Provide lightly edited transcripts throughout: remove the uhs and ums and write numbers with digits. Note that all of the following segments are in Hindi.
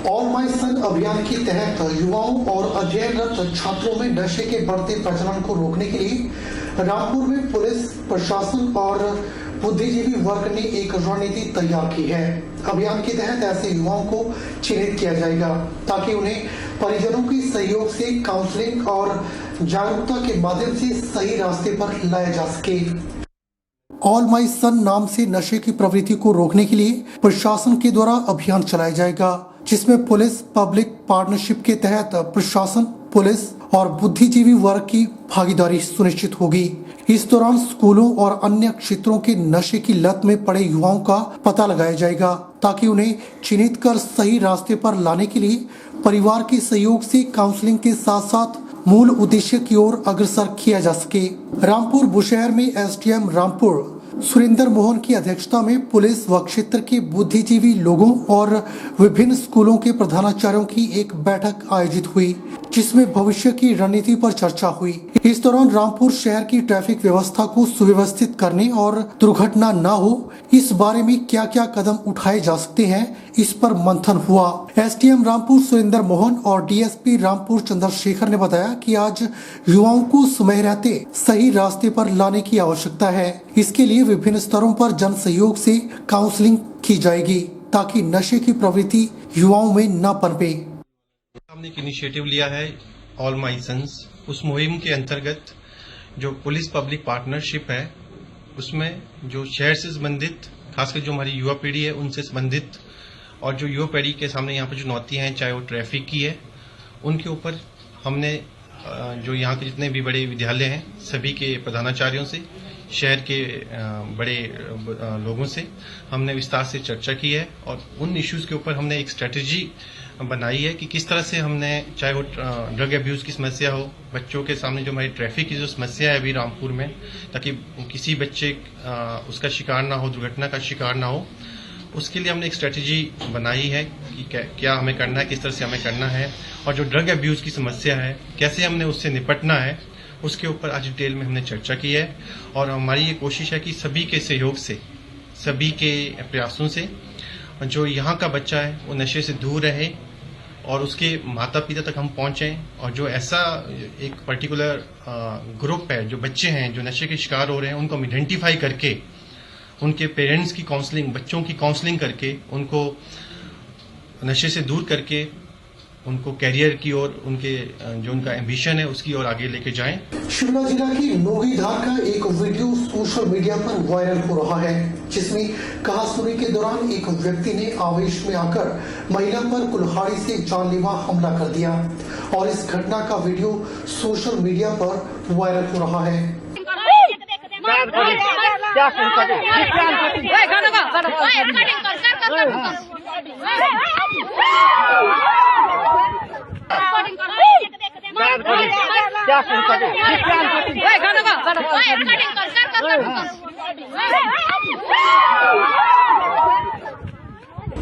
ऑल माई सन अभियान के तहत युवाओं और अध्ययनरत छात्रों में नशे के बढ़ते प्रचलन को रोकने के लिए रामपुर में पुलिस प्रशासन और बुद्धिजीवी वर्ग ने एक रणनीति तैयार की है। अभियान के तहत ऐसे युवाओं को चिन्हित किया जाएगा ताकि उन्हें परिजनों के सहयोग से काउंसलिंग और जागरूकता के माध्यम से सही रास्ते पर लाया जा सके। ऑल माई सन नाम से नशे की प्रवृत्ति को रोकने के लिए प्रशासन के द्वारा अभियान चलाया जाएगा, जिसमें पुलिस पब्लिक पार्टनरशिप के तहत प्रशासन, पुलिस और बुद्धिजीवी वर्ग की भागीदारी सुनिश्चित होगी। इस दौरान स्कूलों और अन्य क्षेत्रों के नशे की लत में पड़े युवाओं का पता लगाया जाएगा ताकि उन्हें चिन्हित कर सही रास्ते पर लाने के लिए परिवार के सहयोग से काउंसलिंग के साथ साथ मूल उद्देश्य की ओर अग्रसर किया जा सके। रामपुर बुशहर में एसडीएम रामपुर सुरेंद्र मोहन की अध्यक्षता में पुलिस व क्षेत्र के बुद्धिजीवी लोगों और विभिन्न स्कूलों के प्रधानाचार्यों की एक बैठक आयोजित हुई, जिसमें भविष्य की रणनीति पर चर्चा हुई। इस दौरान रामपुर शहर की ट्रैफिक व्यवस्था को सुव्यवस्थित करने और दुर्घटना न हो, इस बारे में क्या क्या कदम उठाए जा सकते हैं, इस पर मंथन हुआ। एसडीएम रामपुर सुरेंद्र मोहन और डीएसपी रामपुर चंद्रशेखर ने बताया कि आज युवाओं को समय रहते सही रास्ते पर लाने की आवश्यकता है। इसके लिए विभिन्न स्तरों पर जन सहयोग से काउंसलिंग की जाएगी ताकि नशे की प्रवृत्ति युवाओं में न पनपे। हमने एक इनिशिएटिव लिया है ऑल माई सन्स। उस मुहिम के अंतर्गत जो पुलिस पब्लिक पार्टनरशिप है, उसमें जो शहर से संबंधित, खासकर जो हमारी युवा पीढ़ी है उनसे संबंधित, और जो युवा पीढ़ी के सामने यहाँ पर चुनौतियाँ हैं, चाहे वो ट्रैफिक की है, उनके ऊपर हमने जो यहाँ के जितने भी बड़े विद्यालय हैं सभी के प्रधानाचार्यों से, शहर के बड़े लोगों से हमने विस्तार से चर्चा की है और उन इश्यूज के ऊपर हमने एक स्ट्रेटेजी बनाई है कि किस तरह से हमने, चाहे वो ड्रग अब्यूज की समस्या हो, बच्चों के सामने जो हमारी ट्रैफिक की जो समस्या है अभी रामपुर में, ताकि किसी बच्चे उसका शिकार ना हो, दुर्घटना का शिकार ना हो, उसके लिए हमने एक स्ट्रेटेजी बनाई है कि क्या हमें करना है, किस तरह से हमें करना है, और जो ड्रग अब्यूज की समस्या है कैसे हमने उससे निपटना है, उसके ऊपर आज डिटेल में हमने चर्चा की है। और हमारी ये कोशिश है कि सभी के सहयोग से, सभी के प्रयासों से जो यहाँ का बच्चा है वो नशे से दूर रहे और उसके माता पिता तक हम पहुँचें, और जो ऐसा एक पर्टिकुलर ग्रुप है, जो बच्चे हैं जो नशे के शिकार हो रहे हैं, उनको हम आइडेंटिफाई करके उनके पेरेंट्स की काउंसलिंग, बच्चों की काउंसलिंग करके उनको नशे से दूर करके उनको कैरियर की ओर, उनके जो उनका एम्बिशन है उसकी ओर आगे लेके जाएं। शिमला जिला की नोगीधार का एक वीडियो सोशल मीडिया पर वायरल हो रहा है, जिसमें कहासुनी के दौरान एक व्यक्ति ने आवेश में आकर महिला पर कुल्हाड़ी से जानलेवा हमला कर दिया और इस घटना का वीडियो सोशल मीडिया पर वायरल हो रहा है।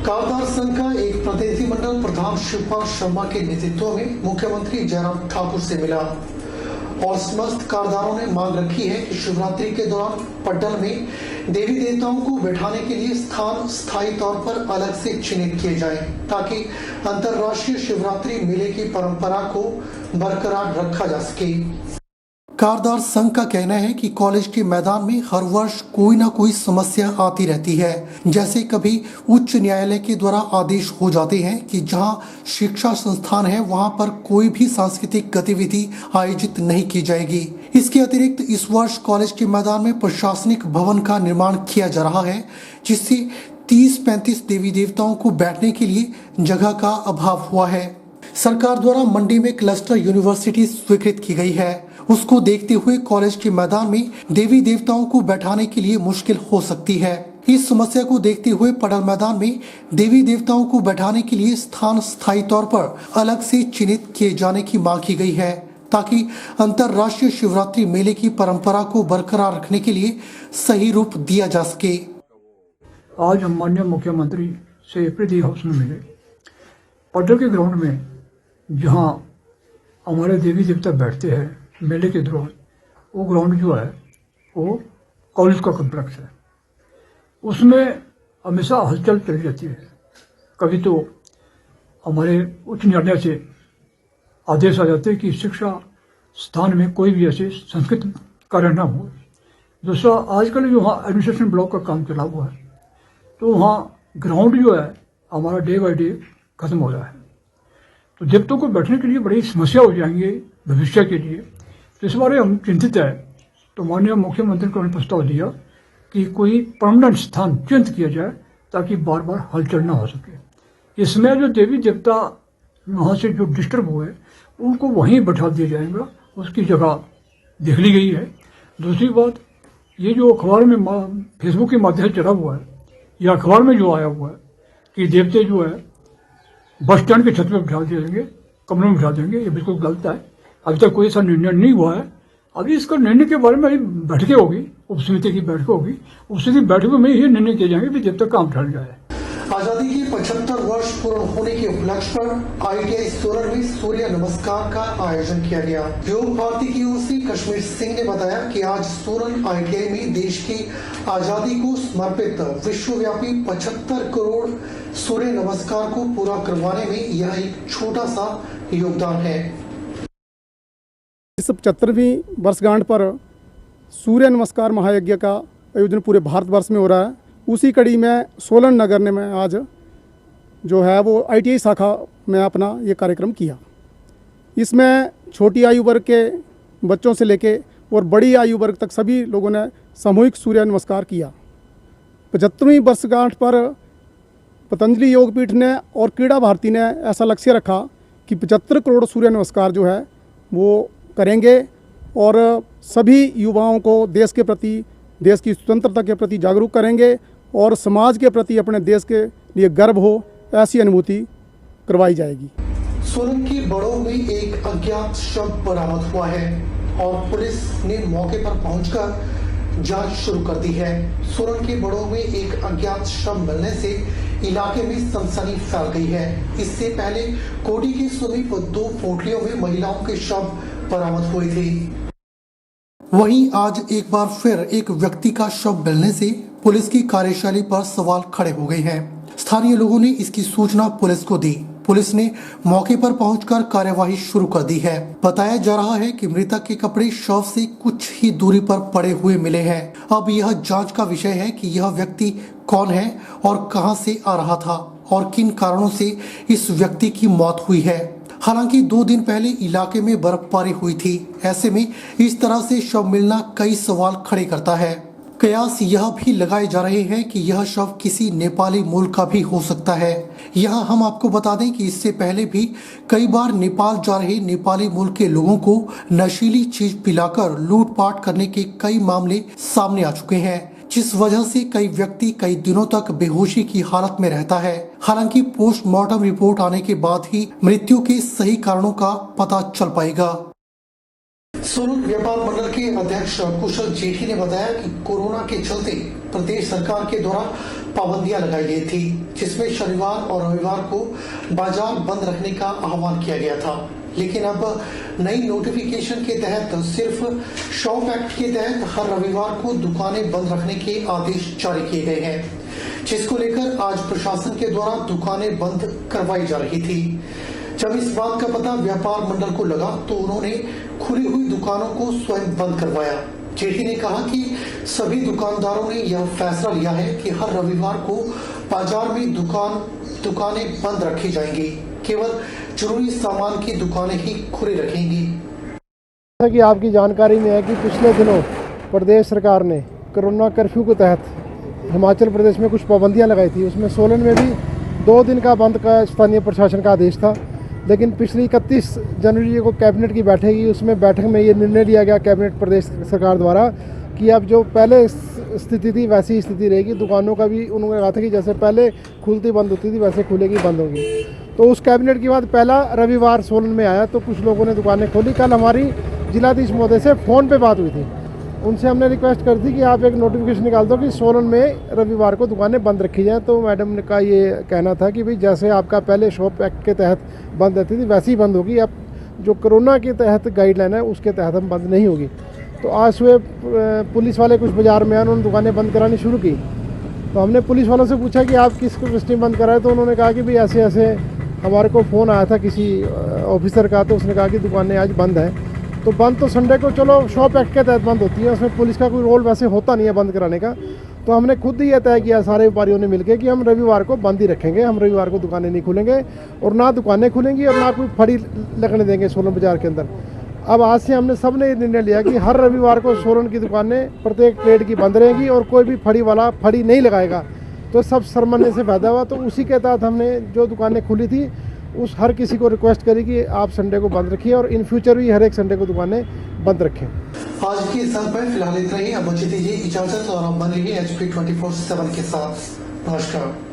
कारदार संघ का एक प्रतिनिधिमंडल प्रधान शिवपाल शर्मा के नेतृत्व में मुख्यमंत्री जयराम ठाकुर से मिला और समस्त कारदारों ने मांग रखी है कि शिवरात्रि के दौरान पड्डल में देवी देवताओं को बैठाने के लिए स्थान स्थायी तौर पर अलग से चिन्हित किए जाएं, ताकि अंतर्राष्ट्रीय शिवरात्रि मेले की परंपरा को बरकरार रखा जा सके। कारदार संघ का कहना है कि कॉलेज के मैदान में हर वर्ष कोई ना कोई समस्या आती रहती है, जैसे कभी उच्च न्यायालय के द्वारा आदेश हो जाते हैं कि जहां शिक्षा संस्थान है वहां पर कोई भी सांस्कृतिक गतिविधि आयोजित नहीं की जाएगी। इसके अतिरिक्त इस वर्ष कॉलेज के मैदान में प्रशासनिक भवन का निर्माण किया जा रहा है, जिससे 30-35 देवी देवताओं को बैठने के लिए जगह का अभाव हुआ है। सरकार द्वारा मंडी में क्लस्टर यूनिवर्सिटी स्वीकृत की गई है, उसको देखते हुए कॉलेज के मैदान में देवी देवताओं को बैठाने के लिए मुश्किल हो सकती है। इस समस्या को देखते हुए पडल मैदान में देवी देवताओं को बैठाने के लिए स्थान स्थायी तौर पर अलग से चिन्हित किए जाने की मांग की गई है, ताकि अंतर्राष्ट्रीय शिवरात्रि मेले की परंपरा को बरकरार रखने के लिए सही रूप दिया जा सके। आज हम माननीय मुख्यमंत्री से प्रीति हाउस में मिले। पडल के ग्राउंड में जहाँ हमारे देवी देवता बैठते हैं मेले के दौरान, वो ग्राउंड जो है वो कॉलेज का कॉम्प्लेक्स है। उसमें हमेशा हलचल चली रहती है। कभी तो हमारे उच्च न्यायालय से आदेश आ जाते हैं कि शिक्षा स्थान में कोई भी ऐसे संस्कृत कार्य न हो। दूसरा, आजकल जो वहाँ एडमिनिस्ट्रेशन ब्लॉक का काम चला हुआ है, तो वहाँ ग्राउंड जो है हमारा डे बाई डे खत्म हो रहा है, तो देवताओं को बैठने के लिए बड़ी समस्या हो जाएंगे भविष्य के लिए। तो इस बारे हम चिंतित है। तो माननीय मुख्यमंत्री को हमने प्रस्ताव दिया कि कोई परमानेंट स्थान चिन्हित किया जाए ताकि बार बार हलचल न हो सके। इसमें जो देवी देवता वहाँ से जो डिस्टर्ब हुए उनको वहीं बैठा दिया जाएगा, उसकी जगह देख ली गई है। दूसरी बात, ये जो अखबार में फेसबुक के माध्यम से चला हुआ है या अखबार में जो आया हुआ है कि देवते जो है बस स्टैंड के छत पर बिठा दिए जाएंगे, कमरों में बिठा देंगे, ये बिल्कुल गलत है। अभी तक कोई ऐसा निर्णय नहीं हुआ है। अभी इसका निर्णय के बारे में अभी बैठकें होगी, उपसमिति की बैठक होगी, उपसमिति बैठकों में ये निर्णय किए जाएंगे कि जब तक काम ठहर जाए। आजादी के 75 वर्ष पूर्ण होने के उपलक्ष्य पर ITI सोलन में सूर्य नमस्कार का आयोजन किया गया। योग भारती की ओर से कश्मीर सिंह ने बताया कि आज सोलन ITI में देश की आजादी को समर्पित विश्वव्यापी 75 करोड़ सूर्य नमस्कार को पूरा करवाने में यह एक छोटा सा योगदान है। इस 75वीं वर्षगांठ पर सूर्य नमस्कार महायज्ञ का आयोजन पूरे भारतवर्ष में हो रहा है। उसी कड़ी में सोलन नगर ने मैं आज जो है वो ITI शाखा में अपना ये कार्यक्रम किया। इसमें छोटी आयु वर्ग के बच्चों से लेके और बड़ी आयु वर्ग तक सभी लोगों ने सामूहिक सूर्य नमस्कार किया। 75वीं वर्षगांठ पर पतंजलि योगपीठ ने और क्रीड़ा भारती ने ऐसा लक्ष्य रखा कि 75 करोड़ सूर्य नमस्कार जो है वो करेंगे और सभी युवाओं को देश के प्रति, देश की स्वतंत्रता के प्रति जागरूक करेंगे और समाज के प्रति अपने देश के लिए गर्व हो, ऐसी अनुभूति करवाई जाएगी। सोलन के बड़ों में एक अज्ञात शव बरामद हुआ है और पुलिस ने मौके पर पहुंचकर जांच शुरू कर दी है। सोलन के बड़ों में एक अज्ञात शव मिलने से इलाके में सनसनी फैल गई है। इससे पहले कोटी के समीप 2 पोटलियों में महिलाओं के शव बरामद हुए थे। वहीं आज एक बार फिर एक व्यक्ति का शव मिलने से पुलिस की कार्यशैली पर सवाल खड़े हो गए हैं। स्थानीय लोगों ने इसकी सूचना पुलिस को दी। पुलिस ने मौके पर पहुंचकर कार्यवाही शुरू कर दी है। बताया जा रहा है कि मृतक के कपड़े शव से कुछ ही दूरी पर पड़े हुए मिले हैं। अब यह जांच का विषय है कि यह व्यक्ति कौन है और कहां से आ रहा था और किन कारणों से इस व्यक्ति की मौत हुई है। हालांकि 2 दिन पहले इलाके में बर्फबारी हुई थी। ऐसे में इस तरह से शव मिलना कई सवाल खड़े करता है। कयास यह भी लगाए जा रहे हैं कि यह शव किसी नेपाली मूल का भी हो सकता है। यहाँ हम आपको बता दें कि इससे पहले भी कई बार नेपाल जा रहे नेपाली मूल के लोगों को नशीली चीज पिलाकर लूटपाट करने के कई मामले सामने आ चुके हैं, जिस वजह से कई व्यक्ति कई दिनों तक बेहोशी की हालत में रहता है। हालांकि पोस्टमार्टम रिपोर्ट आने के बाद ही मृत्यु के सही कारणों का पता चल पाएगा। सोलन व्यापार मंडल के अध्यक्ष कुशल जेठी ने बताया कि कोरोना के चलते प्रदेश सरकार के द्वारा पाबंदियां लगाई गई थी, जिसमें शनिवार और रविवार को बाजार बंद रखने का आह्वान किया गया था। लेकिन अब नई नोटिफिकेशन के तहत सिर्फ शॉप एक्ट के तहत हर रविवार को दुकानें बंद रखने के आदेश जारी किए गए हैं, जिसको लेकर आज प्रशासन के द्वारा दुकानें बंद करवाई जा रही थी। जब इस बात का पता व्यापार मंडल को लगा तो उन्होंने खुली हुई दुकानों को स्वयं बंद करवाया। जेठी ने कहा कि सभी दुकानदारों ने यह फैसला लिया है कि हर रविवार को बाजार में दुकानें बंद रखी जाएंगी, केवल जरूरी सामान की दुकानें ही खुली रखेंगी। जैसा कि आपकी जानकारी में है कि पिछले दिनों प्रदेश सरकार ने कोरोना कर्फ्यू के तहत हिमाचल प्रदेश में कुछ पाबंदियां लगाई थी। उसमें सोलन में भी 2 दिन का बंद का स्थानीय प्रशासन का आदेश था। लेकिन पिछली 31 जनवरी को कैबिनेट की बैठक हुई, उसमें बैठक में ये निर्णय लिया गया कैबिनेट प्रदेश सरकार द्वारा कि अब जो पहले स्थिति थी वैसी स्थिति रहेगी। दुकानों का भी उन्होंने कहा था कि जैसे पहले खुलती बंद होती थी वैसे खुलेगी बंद होगी। तो उस कैबिनेट के बाद पहला रविवार सोलन में आया तो कुछ लोगों ने दुकानें खोली। कल हमारी जिलाधीश महोदय से फ़ोन पे बात हुई थी, उनसे हमने रिक्वेस्ट कर दी कि आप एक नोटिफिकेशन निकाल दो कि सोलन में रविवार को दुकानें बंद रखी जाएँ। तो मैडम का ये कहना था कि भाई जैसे आपका पहले शॉप एक्ट के तहत बंद रहती थी वैसी ही बंद होगी, अब जो कोरोना के तहत गाइडलाइन है उसके तहत हम बंद नहीं होगी। तो आज सुबह पुलिस वाले कुछ बाज़ार में आए, उन्होंने दुकानें बंद करानी शुरू की। तो हमने पुलिस वालों से पूछा कि आप किस दृष्टि बंद कराए, तो उन्होंने कहा कि भाई ऐसे ऐसे हमारे को फ़ोन आया था किसी ऑफिसर का, तो उसने कहा कि दुकानें आज बंद हैं। तो बंद तो संडे को चलो शॉप एक्ट के तहत बंद होती है, उसमें पुलिस का कोई रोल वैसे होता नहीं है बंद कराने का। तो हमने खुद ही यह तय किया सारे व्यापारियों ने मिलकर कि हम रविवार को बंद ही रखेंगे, हम रविवार को दुकानें नहीं खुलेंगे और ना दुकानें खुलेंगी और ना कोई फड़ी लगने देंगे सोलन बाज़ार के अंदर। अब आज से हमने सब ने निर्णय लिया कि हर रविवार को सोलन की दुकानें प्रत्येक ट्रेड की बंद रहेंगी और कोई भी फड़ी वाला फड़ी नहीं लगाएगा। तो सब शर्माने से फायदा हुआ। तो उसी के तहत हमने जो दुकानें खुली थी उस हर किसी को रिक्वेस्ट करी कि आप संडे को बंद रखिए और इन फ्यूचर भी हर एक संडे को दुकानें बंद रखें। आज की इस पर फिलहाल इतना ही। अब मुझे दीजिए इजाजत और आप बन रही HP 24/7 के साथ। नमस्कार।